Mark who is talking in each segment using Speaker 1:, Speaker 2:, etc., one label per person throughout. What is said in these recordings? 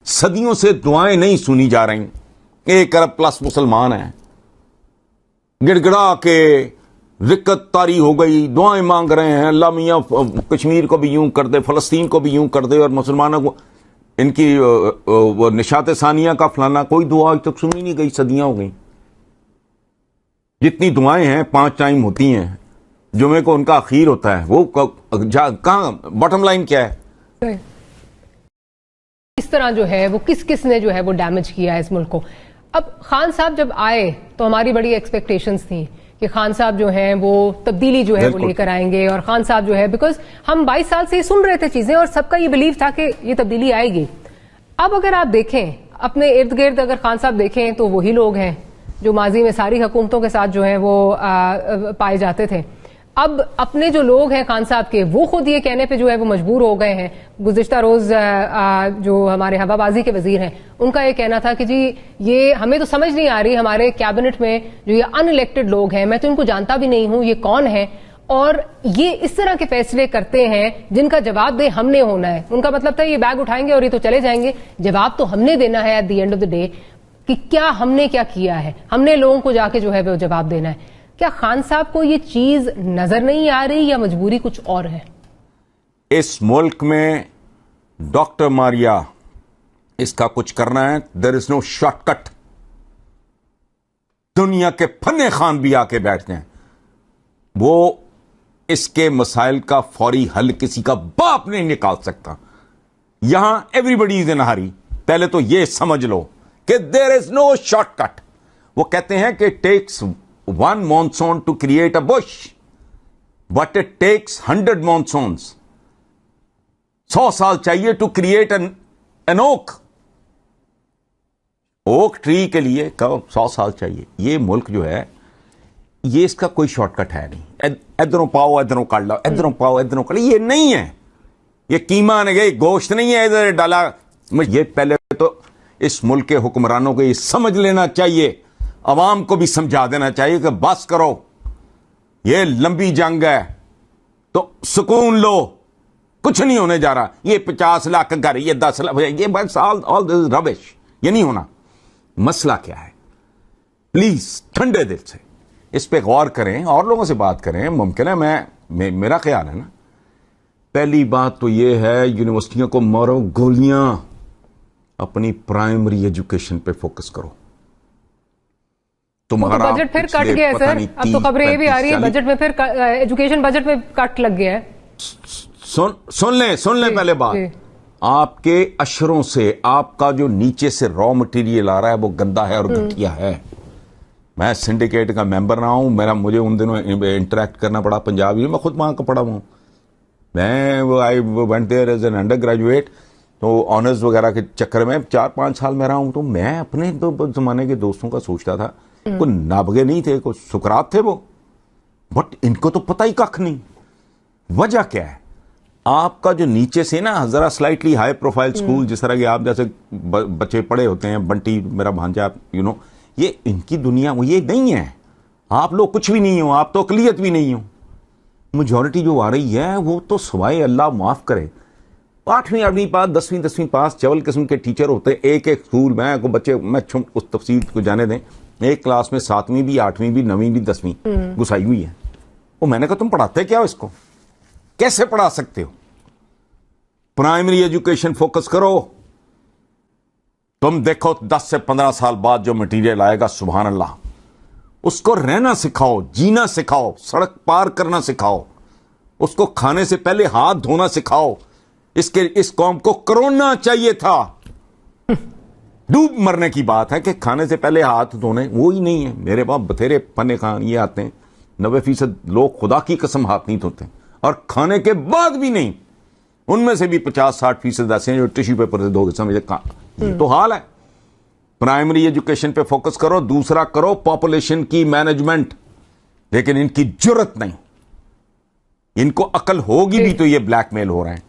Speaker 1: صدیوں سے دعائیں نہیں سنی جا رہی. 1 ارب پلس مسلمان ہیں, گڑ گڑا کے رکت طاری ہو گئی, دعائیں مانگ رہے ہیں, اللہ میاں کشمیر کو بھی یوں کر دے, فلسطین کو بھی یوں کر دے, اور مسلمانوں کو ان کی نشاط ثانیہ کا فلانا. کوئی دعا آج تک سنی نہیں گئی, صدیاں ہو گئی. جتنی دعائیں ہیں 5 ٹائم ہوتی ہیں, جمعے کو ان کا اخیر ہوتا ہے, وہ کہاں باٹم لائن کیا ہے؟
Speaker 2: اس طرح جو ہے وہ کس نے جو ہے وہ ڈیمیج کیا ہے اس ملک کو. اب خان صاحب جب آئے تو ہماری بڑی ایکسپیکٹیشنز تھیں کہ خان صاحب جو ہیں وہ تبدیلی جو ہے وہ لے کر آئیں گے, اور خان صاحب جو ہے بیکاز ہم 22 سال سے یہ سن رہے تھے چیزیں اور سب کا یہ بلیو تھا کہ یہ تبدیلی آئے گی. اب اگر آپ دیکھیں اپنے ارد گرد, اگر خان صاحب دیکھیں تو وہی لوگ ہیں جو ماضی میں ساری حکومتوں کے ساتھ جو ہیں وہ پائے جاتے تھے. اب اپنے جو لوگ ہیں خان صاحب کے, وہ خود یہ کہنے پہ جو ہے وہ مجبور ہو گئے ہیں. گزشتہ روز جو ہمارے ہوا بازی کے وزیر ہیں ان کا یہ کہنا تھا کہ جی یہ ہمیں تو سمجھ نہیں آ رہی, ہمارے کیبنٹ میں جو یہ ان الیکٹڈ لوگ ہیں, میں تو ان کو جانتا بھی نہیں ہوں, یہ کون ہیں, اور یہ اس طرح کے فیصلے کرتے ہیں جن کا جواب دے ہم نے ہونا ہے. ان کا مطلب تھا یہ بیگ اٹھائیں گے اور یہ تو چلے جائیں گے, جواب تو ہم نے دینا ہے at the end of the day کہ کیا ہم نے کیا کیا ہے, ہم نے لوگوں کو جا کے جو ہے وہ جواب دینا ہے. کیا خان صاحب کو یہ چیز نظر نہیں آ رہی یا مجبوری کچھ اور ہے؟
Speaker 1: اس ملک میں ڈاکٹر ماریا اس کا کچھ کرنا ہے, دیر از نو شارٹ کٹ. دنیا کے فن خان بھی آ کے بیٹھتے ہیں, وہ اس کے مسائل کا فوری حل کسی کا باپ نہیں نکال سکتا. یہاں ایوری بڈی از ان ہری. پہلے تو یہ سمجھ لو کہ دیر از نو شارٹ کٹ. وہ کہتے ہیں کہ tax 1 monsoon to create a bush, but it takes 100 monsoons. 100 سال چاہیے to create an oak. Oak tree کے لیے 100 سال چاہیے. یہ ملک جو ہے یہ اس کا کوئی شارٹ کٹ ہے نہیں. ادھروں پاؤ ادھروں کر لو, ادھروں پاؤ ادھروں کر لو, یہ نہیں ہے. یہ قیمہ نہیں, گوشت نہیں ہے ادھر ڈالا. یہ پہلے تو اس ملک کے حکمرانوں کو یہ سمجھ لینا چاہیے, عوام کو بھی سمجھا دینا چاہیے کہ بس کرو, یہ لمبی جنگ ہے تو سکون لو, کچھ نہیں ہونے جا رہا. یہ 50 لاکھ گھر, یہ 10 لاکھ, یہ بس آل دس ربش, یہ نہیں ہونا. مسئلہ کیا ہے؟ پلیز ٹھنڈے دل سے اس پہ غور کریں, اور لوگوں سے بات کریں. ممکن ہے میرا خیال ہے نا, پہلی بات تو یہ ہے یونیورسٹیوں کو مارو گولیاں, اپنی پرائمری ایجوکیشن پہ فوکس کرو.
Speaker 2: بجٹ پھر کٹ گیا ہے سر, اب تو خبریں یہ بھی آ رہی ہے بجٹ میں پھر ایجوکیشن بجٹ میں کٹ لگ گیا ہے.
Speaker 1: سن لیں پہلے بات. آپ کے اشروں سے آپ کا جو نیچے سے را مٹیریل آ رہا ہے وہ گندا ہے اور گھٹیا ہے. میں سنڈیکیٹ کا ممبر رہا ہوں, مجھے ان دنوں انٹریکٹ کرنا پڑا پنجاب, میں خود وہاں کا پڑھا ہوں. میں I went there as an under graduate, تو آنرز وغیرہ کے چکر میں 4-5 سال میں رہا ہوں. تو میں اپنے زمانے کے دوستوں کا سوچتا تھا, کوئی نابغے نہیں تھے, کوئی سکرات تھے وہ, بٹ ان کو تو پتہ ہی کخ نہیں. وجہ کیا ہے؟ آپ کا جو نیچے سے نا ذرا سلائٹلی ہائی پروفائل سکول, جس طرح کہ آپ جیسے بچے پڑھے ہوتے ہیں, بنٹی میرا بھانجا, یہ ان کی دنیا وہ یہ نہیں ہے. آپ لوگ کچھ بھی نہیں ہو, آپ تو اقلیت بھی نہیں ہو. میجورٹی جو آ رہی ہے وہ تو سوائے اللہ معاف کرے 8ویں پاس 10ویں پاس چول قسم کے ٹیچر ہوتے ہیں. ایک اسکول میں بچے, میں اس تفصیل کو جانے دیں, ایک کلاس میں 7ویں بھی 8ویں بھی 9ویں بھی 10ویں گسائی ہوئی ہے. وہ میں نے کہا تم پڑھاتے کیا ہو اس کو, کیسے پڑھا سکتے ہو؟ پرائمری ایجوکیشن فوکس کرو. تم دیکھو 10 سے 15 سال بعد جو مٹیریل آئے گا, سبحان اللہ, اس کو رہنا سکھاؤ, جینا سکھاؤ, سڑک پار کرنا سکھاؤ, اس کو کھانے سے پہلے ہاتھ دھونا سکھاؤ. اس قوم کو کرونا چاہیے تھا. ڈوب مرنے کی بات ہے کہ کھانے سے پہلے ہاتھ دھونے, وہی نہیں ہے. میرے پاس بتھیرے فن خان یہ آتے ہیں, 90% لوگ خدا کی قسم ہاتھ نہیں دھوتے, اور کھانے کے بعد بھی نہیں. ان میں سے بھی 50-60% ایسے ہیں جو ٹیشو پیپر سے دھو کے سمجھے. یہ تو حال ہے. پرائمری ایجوکیشن پہ فوکس کرو. دوسرا کرو پاپولیشن کی مینجمنٹ, لیکن ان کی جرت نہیں. ان کو عقل ہوگی بھی تو یہ بلیک میل ہو رہے ہیں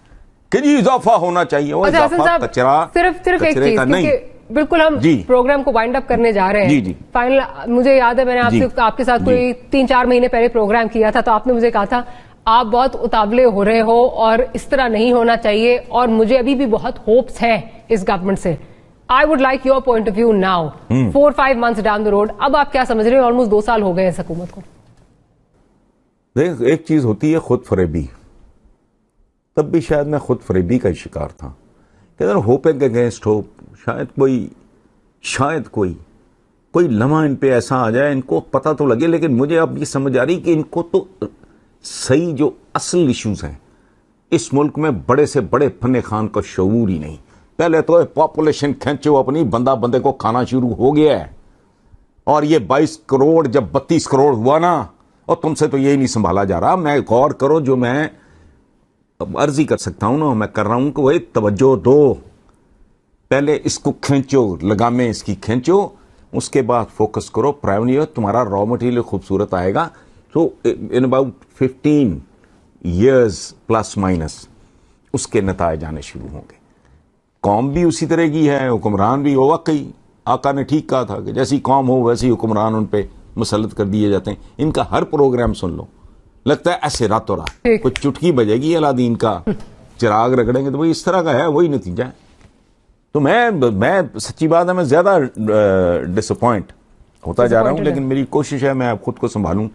Speaker 1: کہ جی اضافہ ہونا چاہیے. وہ اضافہ کچرا
Speaker 2: صرف ایک چیز کا نہیں. بالکل ہم پروگرام کو وائنڈ اپ کرنے جا رہے ہیں. فائنل مجھے یاد ہے میں نے آپ کے ساتھ کوئی 3-4 مہینے پہلے پروگرام کیا تھا, تو آپ نے مجھے کہا تھا آپ بہت اتاولے ہو رہے ہو اور اس طرح نہیں ہونا چاہیے, اور مجھے ابھی بھی بہت ہوپس ہیں اس گورنمنٹ سے. I would like your point of view now, 4-5 months down the road. اب آپ کیا سمجھ رہے ہیں؟ آلموسٹ 2 سال ہو گئے اس حکومت کو.
Speaker 1: دیکھ, ایک چیز ہوتی ہے خود فریبی. تب بھی شاید میں خود فریبی کا ہی شکار تھا کہ اگر ہوپنگ اگینسٹ ہوپ, شاید کوئی لمحہ ان پہ ایسا آ جائے, ان کو پتہ تو لگے. لیکن مجھے اب یہ سمجھ آ رہی کہ ان کو تو صحیح جو اصل ایشوز ہیں اس ملک میں, بڑے سے بڑے فن خان کا شعور ہی نہیں. پہلے تو پاپولیشن کھینچو اپنی, بندے کو کھانا شروع ہو گیا ہے. اور یہ 22 کروڑ جب 32 کروڑ ہوا نا, اور تم سے تو یہی نہیں سنبھالا جا رہا. میں غور کرو, جو میں عرض ہی کر سکتا ہوں نا, میں کر رہا ہوں کہ وہ توجہ دو. پہلے اس کو کھینچو, لگامیں اس کی کھینچو, اس کے بعد فوکس کرو پرائمری. تمہارا را مٹیریل خوبصورت آئے گا. تو in about 15 years plus minus اس کے نتائج آنے شروع ہوں گے. قوم بھی اسی طرح کی ہے, حکمران بھی ہو. واقعی آقا نے ٹھیک کہا تھا کہ جیسی قوم ہو ویسی حکمران ان پہ مسلط کر دیے جاتے ہیں. ان کا ہر پروگرام سن لو, لگتا ہے ایسے راتوں رات کوئی چٹکی بجے گی الادین کا, چراغ رگڑیں گے تو وہی اس طرح کا ہے, وہی نتیجہ ہے. تو میں سچی بات ہے, میں زیادہ ڈس اپوائنٹ ہوتا جا رہا ہوں, لیکن میری کوشش ہے میں خود کو سنبھالوں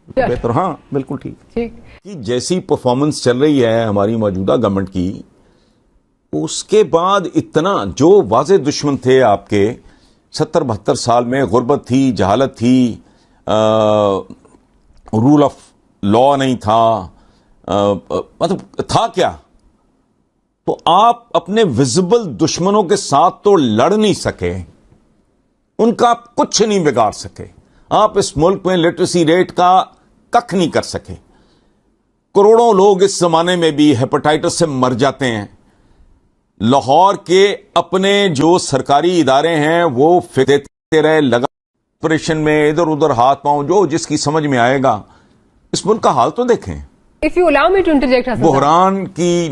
Speaker 1: بہتر. ہاں بالکل ٹھیک. جیسی پرفارمنس چل رہی ہے ہماری موجودہ گورنمنٹ کی, اس کے بعد اتنا جو واضح دشمن تھے آپ کے 70-72 سال میں, غربت تھی, جہالت تھی, رول آف لا نہیں تھا, مطلب تھا کیا, تو آپ اپنے ویزیبل دشمنوں کے ساتھ تو لڑ نہیں سکے, ان کا آپ کچھ نہیں بگاڑ سکے. آپ اس ملک میں لٹریسی ریٹ کا ککھ نہیں کر سکے. کروڑوں لوگ اس زمانے میں بھی ہیپاٹائٹس سے مر جاتے ہیں. لاہور کے اپنے جو سرکاری ادارے ہیں وہ دیتے رہے, لگا آپریشن میں ادھر ادھر ہاتھ پاؤں, جو جس کی سمجھ میں آئے گا. اس ملک کا حال تو دیکھیں.
Speaker 2: If you allow me to interject, Hasan
Speaker 1: بحران کی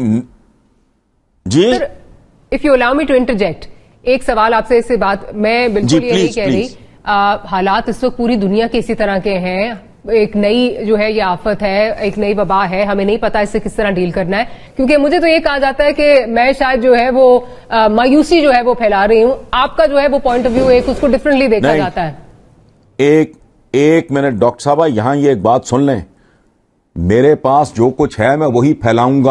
Speaker 1: جی
Speaker 2: Sir, if you allow me to interject, ایک سوال آپ سے اس سے بات, میں بالکل یہ نہیں کہہ رہی. حالات اس وقت پوری دنیا کے اسی طرح کے ہیں. ایک نئی جو ہے یہ آفت ہے, ایک نئی وبا ہے, ہمیں نہیں پتا اس سے کس طرح ڈیل کرنا ہے. کیونکہ مجھے تو یہ کہا جاتا ہے کہ میں شاید جو ہے وہ مایوسی جو ہے وہ پھیلا رہی ہوں. آپ کا جو ہے وہ پوائنٹ آف ویو ایک, اس کو ڈفرینٹلی دیکھا جاتا ہے.
Speaker 1: ایک منٹ ڈاکٹر صاحبہ, یہاں یہ ایک بات سن لیں. میرے پاس جو کچھ ہے میں وہی پھیلاؤں گا.